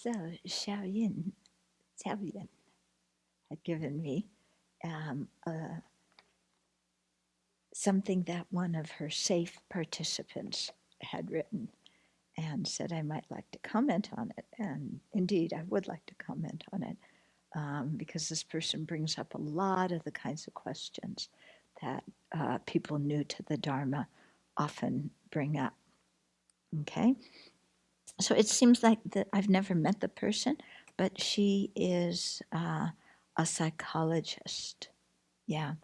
So Xiaoyan had given me something that one of her safe participants had written and said I might like to comment on it. And indeed, I would like to comment on it because this person brings up a lot of the kinds of questions that people new to the Dharma often bring up. Okay? So it seems like that I've never met the person, but she is a psychologist. Yeah.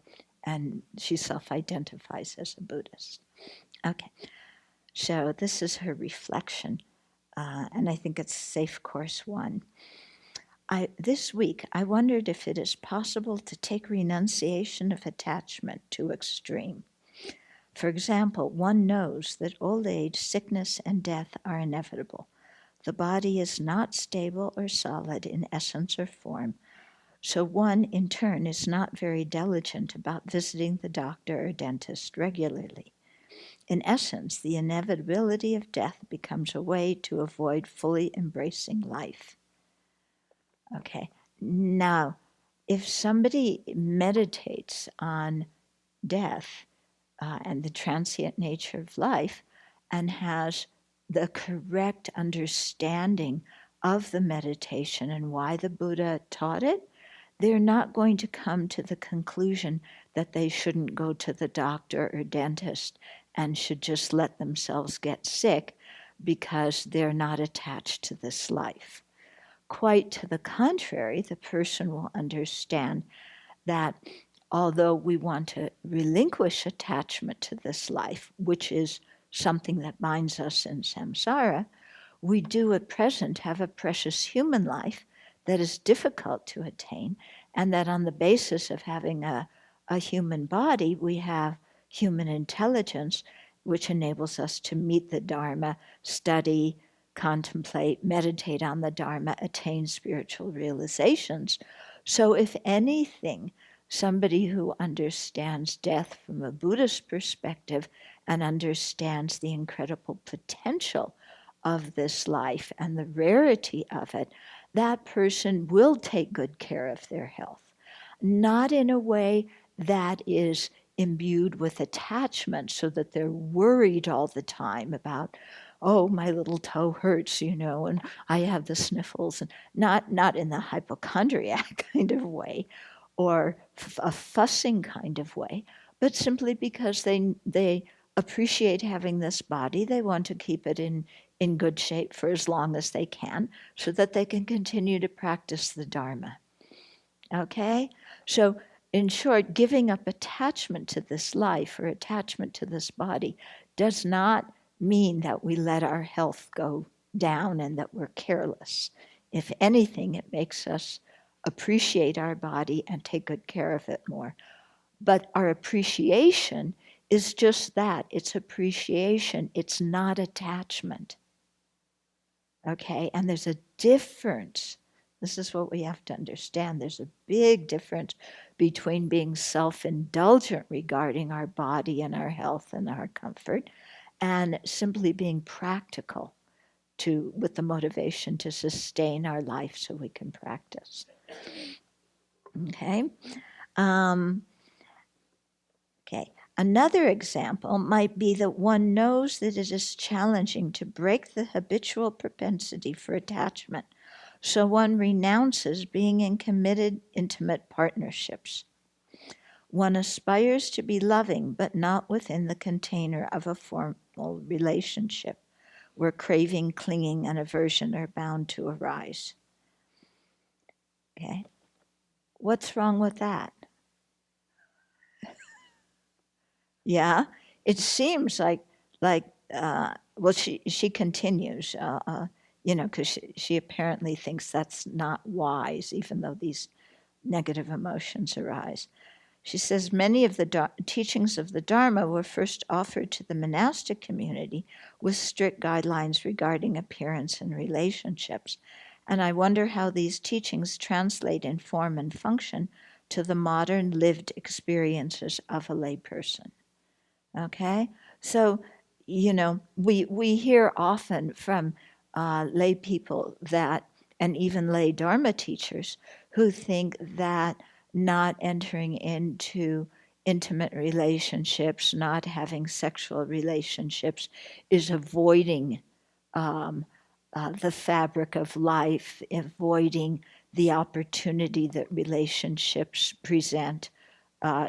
And she self-identifies as a Buddhist. Okay. So this is her reflection, and I think it's Safe Course 1. This week, I wondered if it is possible to take renunciation of attachment to extreme. For example, one knows that old age, sickness, and death are inevitable. The body is not stable or solid in essence or form, so one, in turn, is not very diligent about visiting the doctor or dentist regularly. In essence, the inevitability of death becomes a way to avoid fully embracing life. Okay, now, if somebody meditates on death and the transient nature of life and has the correct understanding of the meditation and why the Buddha taught it, they're not going to come to the conclusion that they shouldn't go to the doctor or dentist and should just let themselves get sick because they're not attached to this life. Quite to the contrary, the person will understand that although we want to relinquish attachment to this life, which is something that binds us in samsara, we do at present have a precious human life that is difficult to attain, and that on the basis of having a human body, we have human intelligence, which enables us to meet the Dharma, study, contemplate, meditate on the Dharma, attain spiritual realizations. So if anything, somebody who understands death from a Buddhist perspective and understands the incredible potential of this life and the rarity of it, that person will take good care of their health. Not in a way that is imbued with attachment so that they're worried all the time about, oh, my little toe hurts, and I have the sniffles, and not in the hypochondriac kind of way or a fussing kind of way, but simply because they appreciate having this body. They want to keep it in good shape for as long as they can so that they can continue to practice the Dharma. Okay? So, in short, giving up attachment to this life or attachment to this body does not mean that we let our health go down and that we're careless. If anything, it makes us appreciate our body and take good care of it more. But our appreciation is just that. It's appreciation. It's not attachment. Okay, and there's a difference. This is what we have to understand. There's a big difference between being self-indulgent regarding our body and our health and our comfort and simply being practical with the motivation to sustain our life so we can practice. Okay. Okay. Another example might be that one knows that it is challenging to break the habitual propensity for attachment, so one renounces being in committed, intimate partnerships. One aspires to be loving, but not within the container of a formal relationship, where craving, clinging, and aversion are bound to arise. Okay? What's wrong with that? Yeah, it seems like well, she continues, because she apparently thinks that's not wise, even though these negative emotions arise. She says many of the teachings of the Dharma were first offered to the monastic community with strict guidelines regarding appearance and relationships, and I wonder how these teachings translate in form and function to the modern lived experiences of a layperson. Okay, so we hear often from lay people that and even lay Dharma teachers who think that not entering into intimate relationships, not having sexual relationships, is avoiding the fabric of life, avoiding the opportunity that relationships present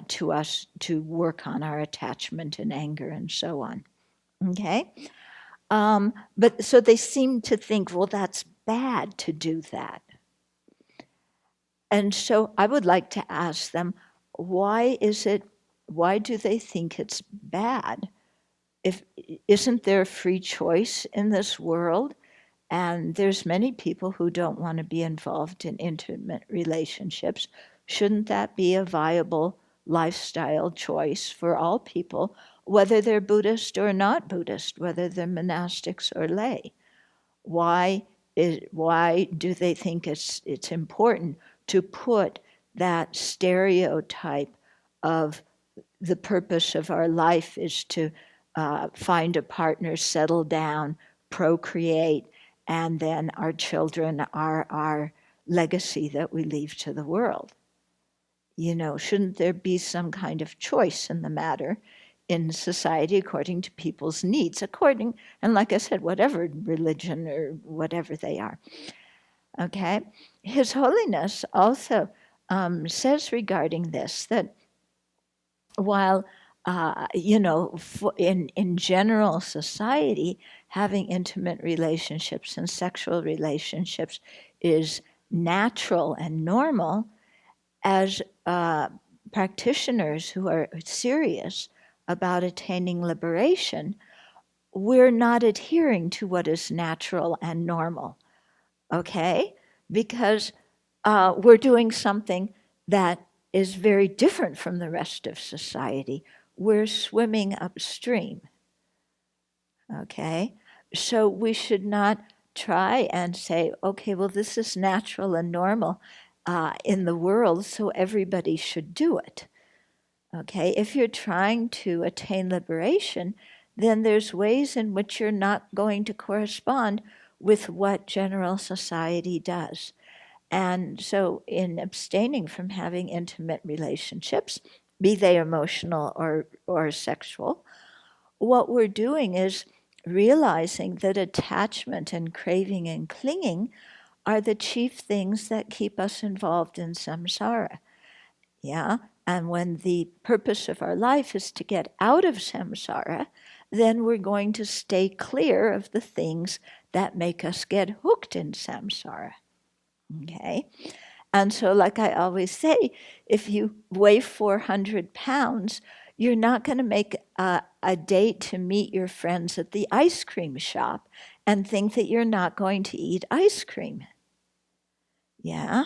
to us to work on our attachment and anger and so on. Okay? But so they seem to think, well, that's bad to do that. And so I would like to ask them, why do they think it's bad? Isn't there free choice in this world? And there's many people who don't want to be involved in intimate relationships. Shouldn't that be a viable lifestyle choice for all people, whether they're Buddhist or not Buddhist, whether they're monastics or lay? Why do they think it's important to put that stereotype of the purpose of our life is to find a partner, settle down, procreate, and then our children are our legacy that we leave to the world? Shouldn't there be some kind of choice in the matter in society according to people's needs, and like I said, whatever religion or whatever they are. Okay? His Holiness also says regarding this that while in general society, having intimate relationships and sexual relationships is natural and normal, as practitioners who are serious about attaining liberation, we're not adhering to what is natural and normal, okay? Because we're doing something that is very different from the rest of society. We're swimming upstream, okay? So we should not try and say, okay, well, this is natural and normal in the world, so everybody should do it. Okay, if you're trying to attain liberation, then there's ways in which you're not going to correspond with what general society does. And so in abstaining from having intimate relationships, be they emotional or sexual, what we're doing is realizing that attachment and craving and clinging are the chief things that keep us involved in samsara. Yeah? And when the purpose of our life is to get out of samsara, then we're going to stay clear of the things that make us get hooked in samsara. Okay? And so, like I always say, if you weigh 400 pounds, you're not going to make a date to meet your friends at the ice cream shop and think that you're not going to eat ice cream. Yeah?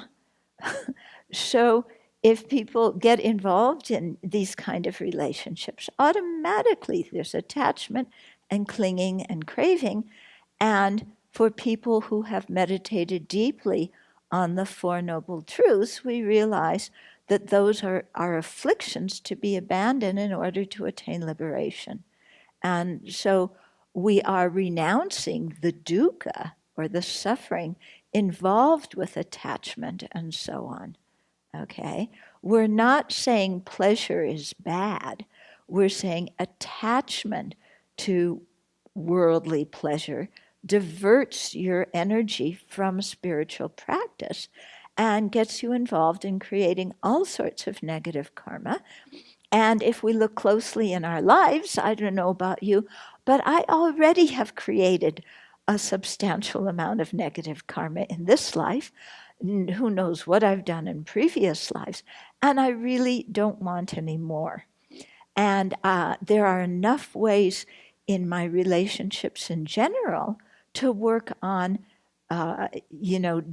So if people get involved in these kind of relationships, automatically there's attachment and clinging and craving. And for people who have meditated deeply on the Four Noble Truths, we realize that those are afflictions to be abandoned in order to attain liberation. And so we are renouncing the dukkha, or the suffering, involved with attachment and so on. Okay? We're not saying pleasure is bad. We're saying attachment to worldly pleasure diverts your energy from spiritual practice and gets you involved in creating all sorts of negative karma. And if we look closely in our lives, I don't know about you, but I already have created a substantial amount of negative karma in this life. Who knows what I've done in previous lives, and I really don't want any more. And there are enough ways in my relationships in general to work on,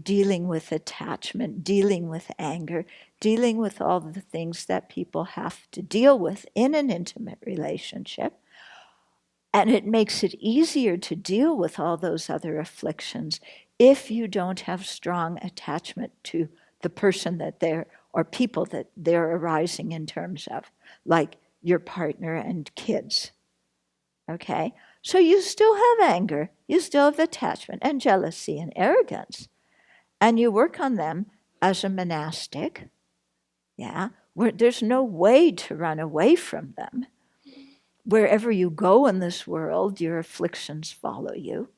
dealing with attachment, dealing with anger, dealing with all the things that people have to deal with in an intimate relationship. And it makes it easier to deal with all those other afflictions if you don't have strong attachment to the person that they're, or people that they're arising in terms of, like your partner and kids. Okay? So you still have anger, you still have attachment and jealousy and arrogance. and you work on them as a monastic, yeah, where there's no way to run away from them. Wherever you go in this world, your afflictions follow you.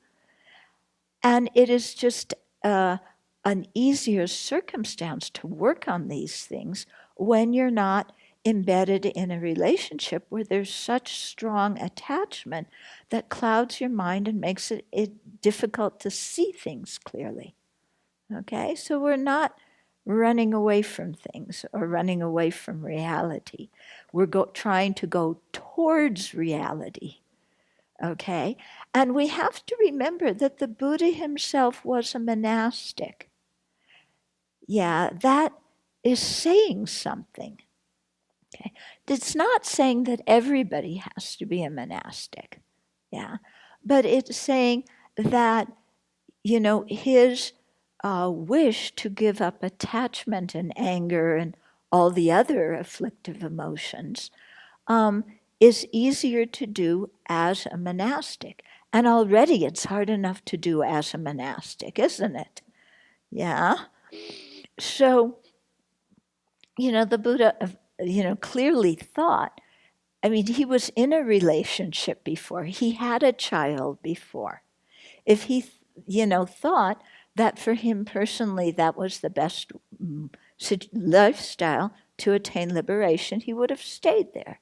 And it is just an easier circumstance to work on these things when you're not embedded in a relationship where there's such strong attachment that clouds your mind and makes it difficult to see things clearly. Okay, so we're not running away from things or running away from reality. We're trying to go towards reality. Okay, and we have to remember that the Buddha himself was a monastic. Yeah, that is saying something. Okay, it's not saying that everybody has to be a monastic. Yeah, but it's saying that, you know, his wish to give up attachment and anger and all the other afflictive emotions is easier to do as a monastic. And already it's hard enough to do as a monastic, isn't it? Yeah. So, you know, the Buddha, you know, clearly thought, I mean, he was in a relationship before, he had a child before. If he, you know, thought that for him personally that was the best lifestyle to attain liberation, he would have stayed there.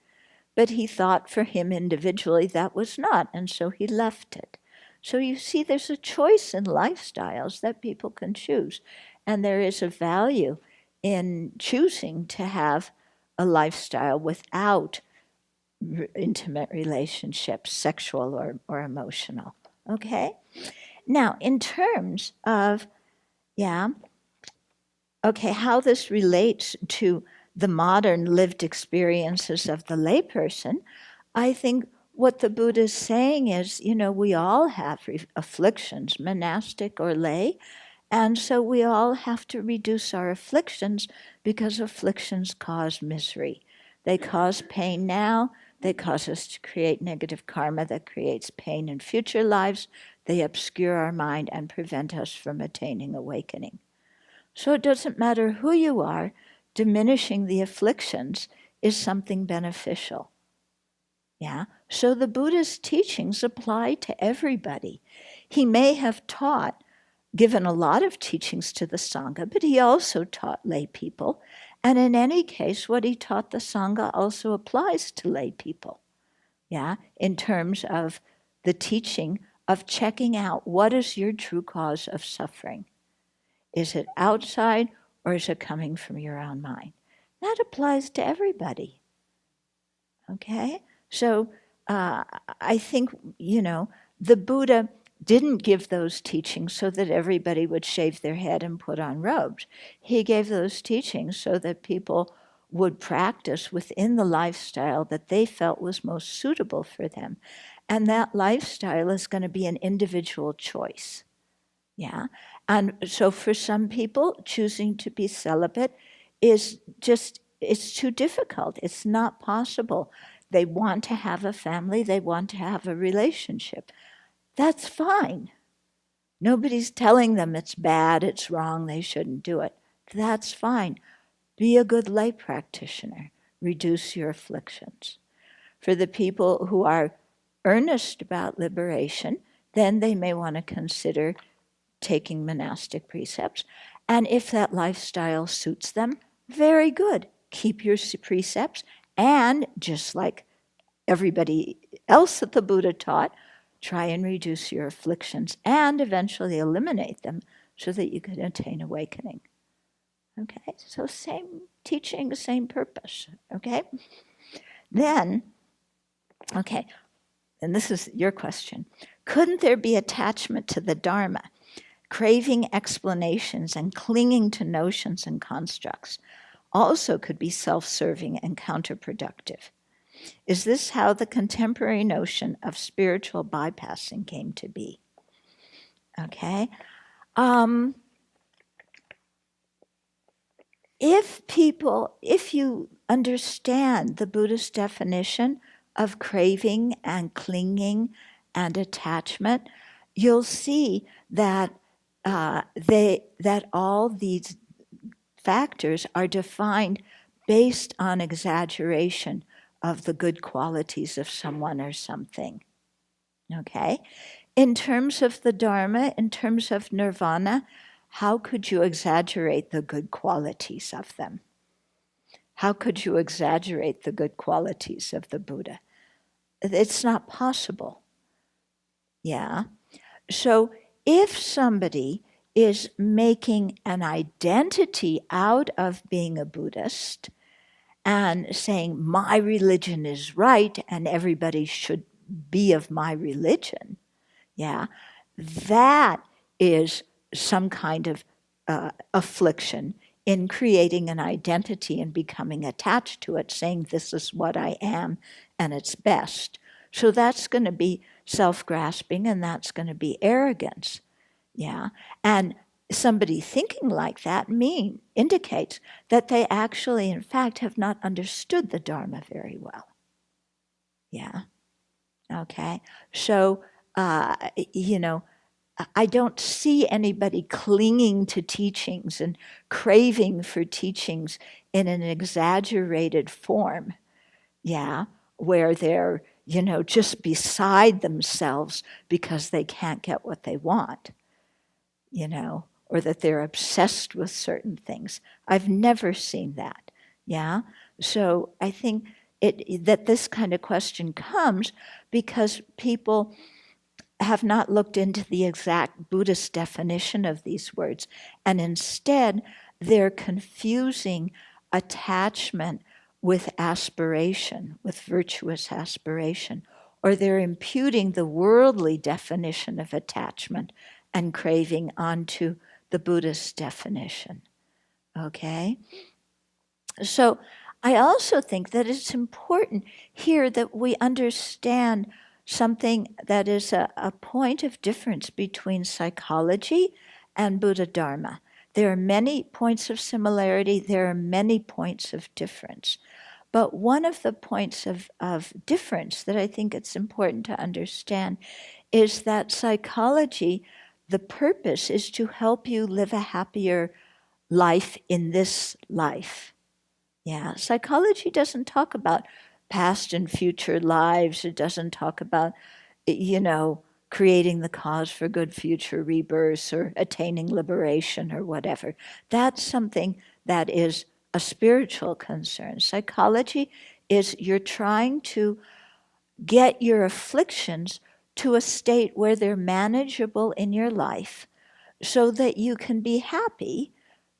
But he thought for him individually that was not, and so he left it. So you see, there's a choice in lifestyles that people can choose, and there is a value in choosing to have a lifestyle without intimate relationships, sexual or emotional. Okay? Now, in terms of, how this relates to the modern lived experiences of the layperson, I think what the Buddha is saying is, you know, we all have afflictions, monastic or lay, and so we all have to reduce our afflictions because afflictions cause misery. They cause pain now. They cause us to create negative karma that creates pain in future lives. They obscure our mind and prevent us from attaining awakening. So it doesn't matter who you are, diminishing the afflictions is something beneficial. Yeah. So the Buddha's teachings apply to everybody. He may have given a lot of teachings to the Sangha, but he also taught lay people. And in any case, what he taught the Sangha also applies to lay people. Yeah, in terms of the teaching of checking out what is your true cause of suffering. Is it outside or is it coming from your own mind? That applies to everybody. Okay? So I think, you know, the Buddha didn't give those teachings so that everybody would shave their head and put on robes. He gave those teachings so that people would practice within the lifestyle that they felt was most suitable for them. And that lifestyle is going to be an individual choice. Yeah. And so for some people, choosing to be celibate is just, it's too difficult. It's not possible. They want to have a family. They want to have a relationship. That's fine. Nobody's telling them it's bad, it's wrong, they shouldn't do it. That's fine. Be a good lay practitioner. Reduce your afflictions. For the people who are earnest about liberation, then they may want to consider taking monastic precepts. And if that lifestyle suits them, very good. Keep your precepts. And just like everybody else that the Buddha taught, try and reduce your afflictions and eventually eliminate them so that you can attain awakening. Okay, so same teaching, same purpose. Okay? Then, okay, and this is your question. Couldn't there be attachment to the Dharma, craving explanations and clinging to notions and constructs? Also could be self-serving and counterproductive. Is this how the contemporary notion of spiritual bypassing came to be? Okay. If you understand the Buddhist definition of craving and clinging and attachment, you'll see that that all these factors are defined based on exaggeration of the good qualities of someone or something. Okay? In terms of the Dharma, in terms of nirvana, how could you exaggerate the good qualities of them? How could you exaggerate the good qualities of the Buddha? It's not possible. Yeah? So if somebody is making an identity out of being a Buddhist and saying, my religion is right and everybody should be of my religion, yeah, that is some kind of affliction in creating an identity and becoming attached to it, saying this is what I am and it's best. So that's going to be self-grasping and that's going to be arrogance. Yeah. And somebody thinking like that indicates that they actually, in fact, have not understood the Dharma very well. Yeah. Okay. So, I don't see anybody clinging to teachings and craving for teachings in an exaggerated form, yeah, where they're, just beside themselves because they can't get what they want, or that they're obsessed with certain things. I've never seen that, yeah? So I think that this kind of question comes because people have not looked into the exact Buddhist definition of these words, and instead they're confusing attachment with aspiration, with virtuous aspiration, or they're imputing the worldly definition of attachment and craving onto the Buddhist definition. Okay? So I also think that it's important here that we understand something that is a point of difference between psychology and Buddha Dharma. There are many points of similarity, there are many points of difference. But one of the points of difference that I think it's important to understand is that psychology, the purpose is to help you live a happier life in this life. Yeah, psychology doesn't talk about past and future lives. It doesn't talk about, creating the cause for good future rebirths or attaining liberation or whatever. That's something that is a spiritual concern. Psychology is you're trying to get your afflictions to a state where they're manageable in your life so that you can be happy,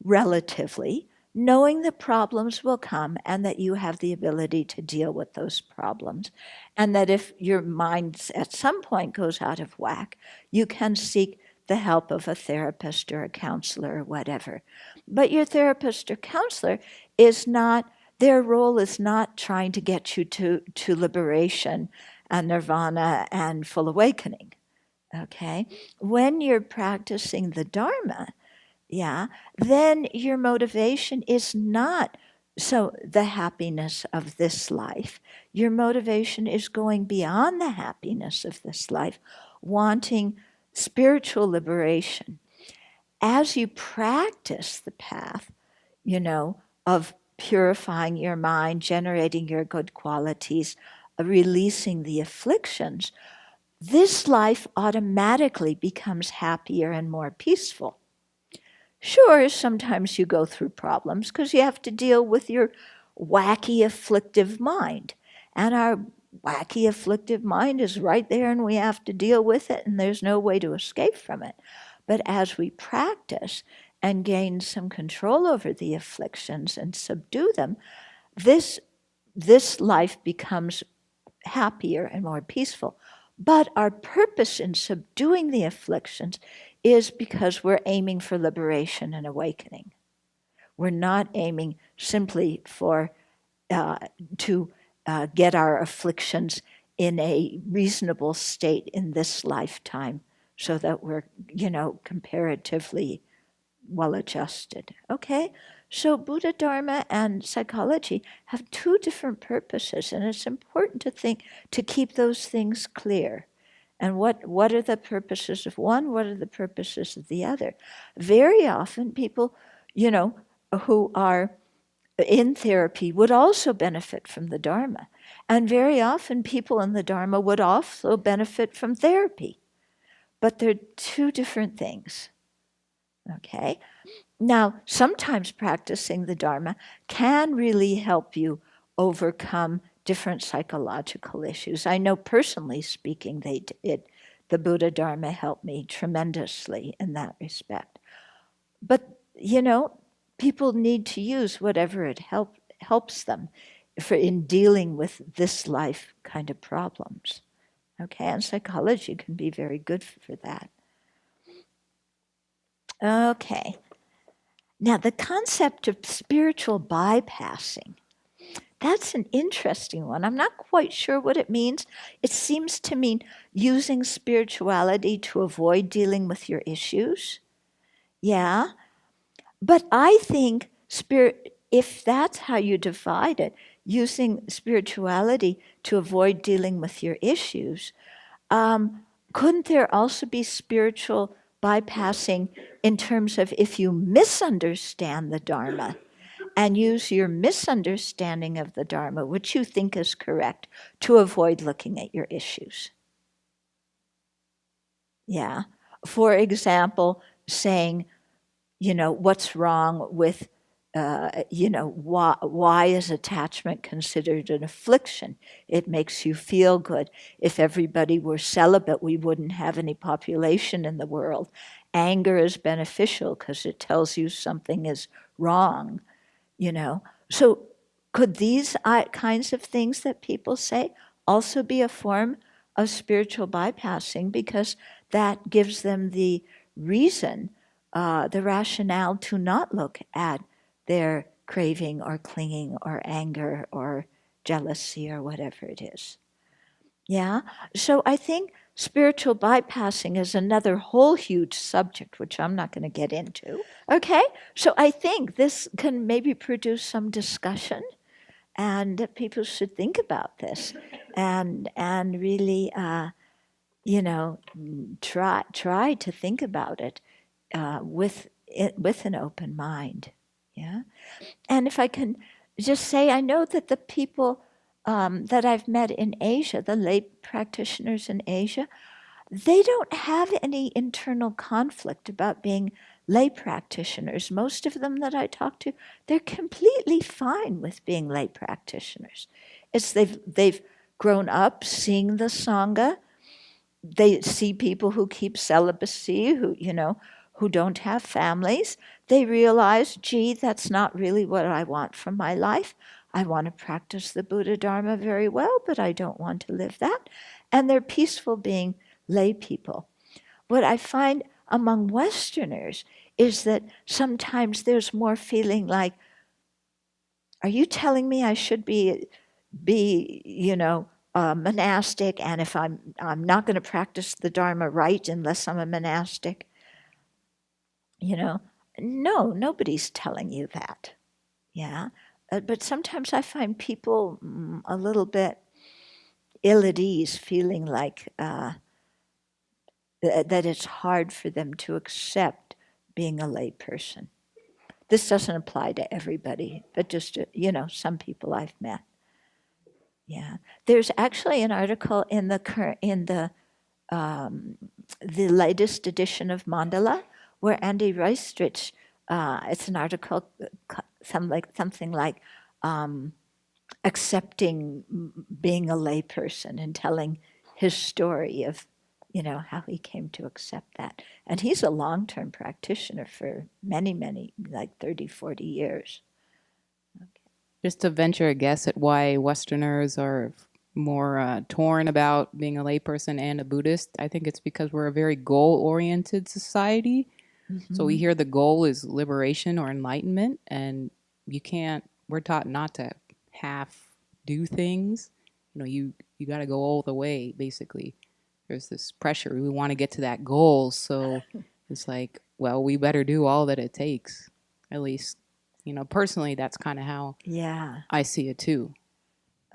relatively, knowing that problems will come and that you have the ability to deal with those problems. And that if your mind at some point goes out of whack, you can seek the help of a therapist or a counselor or whatever. But your therapist or counselor their role is not trying to get you to liberation and nirvana and full awakening. Okay? When you're practicing the Dharma, yeah, then your motivation is not so the happiness of this life. Your motivation is going beyond the happiness of this life, wanting spiritual liberation. As you practice the path, of purifying your mind, generating your good qualities, releasing the afflictions, this life automatically becomes happier and more peaceful. Sure, sometimes you go through problems because you have to deal with your wacky, afflictive mind. And our wacky, afflictive mind is right there and we have to deal with it and there's no way to escape from it. But as we practice and gain some control over the afflictions and subdue them, this life becomes happier and more peaceful. But our purpose in subduing the afflictions is because we're aiming for liberation and awakening. We're not aiming simply for to get our afflictions in a reasonable state in this lifetime so that we're, comparatively well adjusted. Okay? So Buddha Dharma and psychology have two different purposes, and it's important to keep those things clear. And what are the purposes of one? What are the purposes of the other? Very often people, who are in therapy would also benefit from the Dharma. And very often people in the Dharma would also benefit from therapy. But they're two different things. Okay? Now, sometimes practicing the Dharma can really help you overcome different psychological issues. I know personally speaking, the Buddha Dharma helped me tremendously in that respect. But, people need to use whatever it helps them in dealing with this life kind of problems. Okay, and psychology can be very good for that. Okay. Now, the concept of spiritual bypassing, that's an interesting one. I'm not quite sure what it means. It seems to mean using spirituality to avoid dealing with your issues. Yeah. But I think if that's how you divide it, using spirituality to avoid dealing with your issues, couldn't there also be spiritual bypassing in terms of if you misunderstand the Dharma and use your misunderstanding of the Dharma, which you think is correct, to avoid looking at your issues? Yeah. For example, saying, what's wrong with, why is attachment considered an affliction? It makes you feel good. If everybody were celibate, we wouldn't have any population in the world. Anger is beneficial because it tells you something is wrong, So could these kinds of things that people say also be a form of spiritual bypassing, because that gives them the reason, the rationale to not look at their craving or clinging or anger or jealousy or whatever it is. Yeah? So I think spiritual bypassing is another whole huge subject, which I'm not going to get into. Okay? So I think this can maybe produce some discussion, and that people should think about this and really, try to think about it with an open mind. Yeah. And if I can just say, I know that the people that I've met in Asia, the lay practitioners in Asia, they don't have any internal conflict about being lay practitioners. Most of them that I talk to, they're completely fine with being lay practitioners. It's they've grown up seeing the Sangha. They see people who keep celibacy, who don't have families. They realize, gee, that's not really what I want from my life. I want to practice the Buddha Dharma very well, but I don't want to live that. And they're peaceful being lay people. What I find among Westerners is that sometimes there's more feeling like, are you telling me I should be monastic, and if I'm not going to practice the Dharma right unless I'm a monastic? No, nobody's telling you that. Yeah, but sometimes I find people a little bit ill at ease, feeling like that it's hard for them to accept being a lay person. This doesn't apply to everybody, but just some people I've met. Yeah, there's actually an article in the latest edition of Mandala where Andy Reistrich, it's an article something like accepting being a lay person and telling his story of how he came to accept that. And he's a long-term practitioner for many, like 30, 40 years. Okay. Just to venture a guess at why Westerners are more torn about being a layperson and a Buddhist, I think it's because we're a very goal-oriented society. Mm-hmm. So we hear the goal is liberation or enlightenment, and we're taught not to half do things. You got to go all the way, basically. There's this pressure. We want to get to that goal. So it's like, well, we better do all that it takes. At least, personally, that's kind of how I see it too.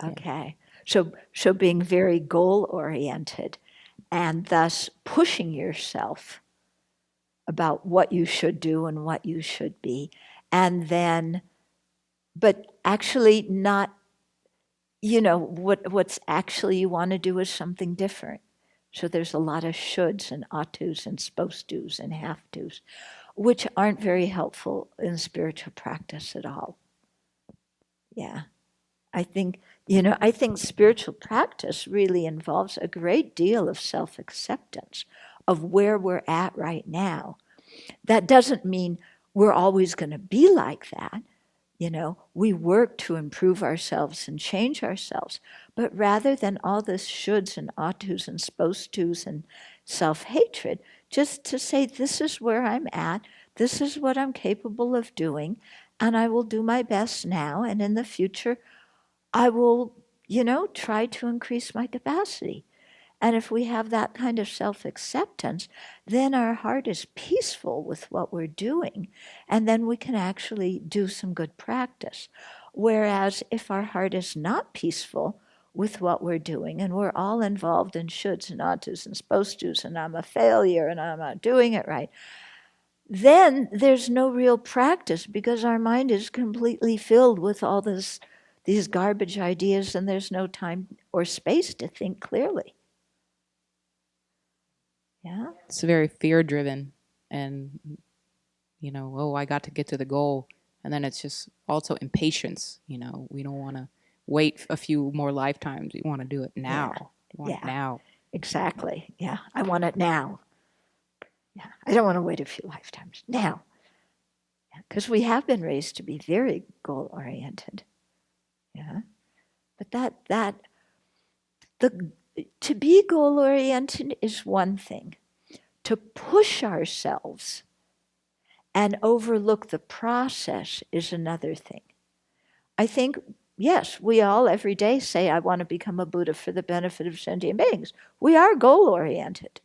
Okay. Yeah. So being very goal-oriented. and thus pushing yourself about what you should do and what you should be. And then, but actually not, what's actually you want to do is something different. So there's a lot of shoulds and ought tos and supposed tos and have tos, which aren't very helpful in spiritual practice at all. Yeah. I think spiritual practice really involves a great deal of self-acceptance of where we're at right now. That doesn't mean we're always going to be like that. We work to improve ourselves and change ourselves. But rather than all this shoulds and ought tos and supposed tos and self-hatred, just to say, this is where I'm at, this is what I'm capable of doing, and I will do my best now, and in the future, I will, try to increase my capacity. And if we have that kind of self-acceptance, then our heart is peaceful with what we're doing, and then we can actually do some good practice. Whereas if our heart is not peaceful with what we're doing, and we're all involved in shoulds and oughts and supposed tos, and I'm a failure and I'm not doing it right, then there's no real practice because our mind is completely filled with all these garbage ideas, and there's no time or space to think clearly. Yeah. It's very fear driven, and I got to get to the goal, and then it's just also impatience. We don't want to wait a few more lifetimes. We want to do it now. Yeah. We want it now. Exactly. Yeah. I want it now. Yeah. I don't want to wait a few lifetimes. Now. Because we have been raised to be very goal oriented. Yeah. But to be goal oriented is one thing. To push ourselves and overlook the process is another thing. I think, yes, we all every day say, I want to become a Buddha for the benefit of sentient beings. We are goal-oriented.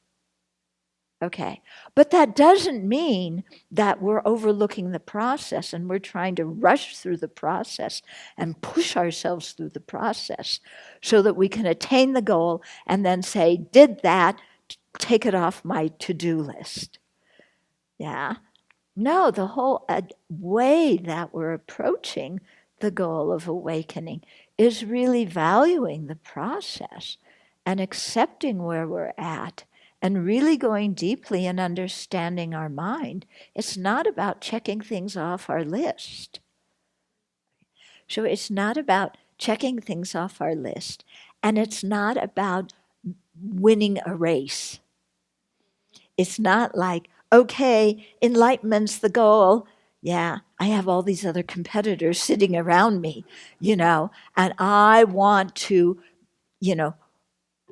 Okay. But that doesn't mean that we're overlooking the process and we're trying to rush through the process and push ourselves through the process so that we can attain the goal and then say, did that, take it off my to-do list. Yeah. No, the whole way that we're approaching the goal of awakening is really valuing the process and accepting where we're at and really going deeply in understanding our mind. It's not about checking things off our list. So it's not about checking things off our list, and it's not about winning a race. It's not like, okay, enlightenment's the goal. Yeah, I have all these other competitors sitting around me, and I want to,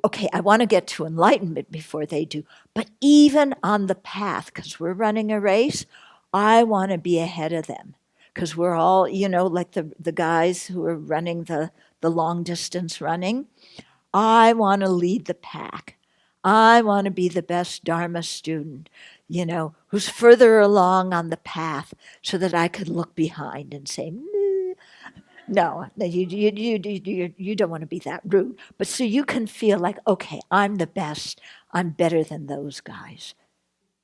okay, I want to get to enlightenment before they do. But even on the path, because we're running a race, I want to be ahead of them. Because we're all, like the guys who are running the long distance running. I want to lead the pack. I want to be the best Dharma student, who's further along on the path so that I could look behind and say, no, you don't want to be that rude. But so you can feel like, okay, I'm the best. I'm better than those guys.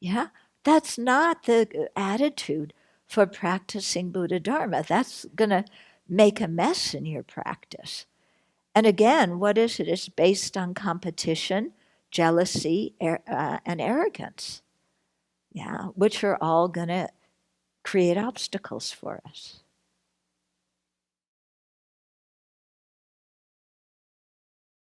Yeah? That's not the attitude for practicing Buddha Dharma. That's going to make a mess in your practice. And again, what is it? It's based on competition, jealousy, and arrogance. Yeah, which are all going to create obstacles for us.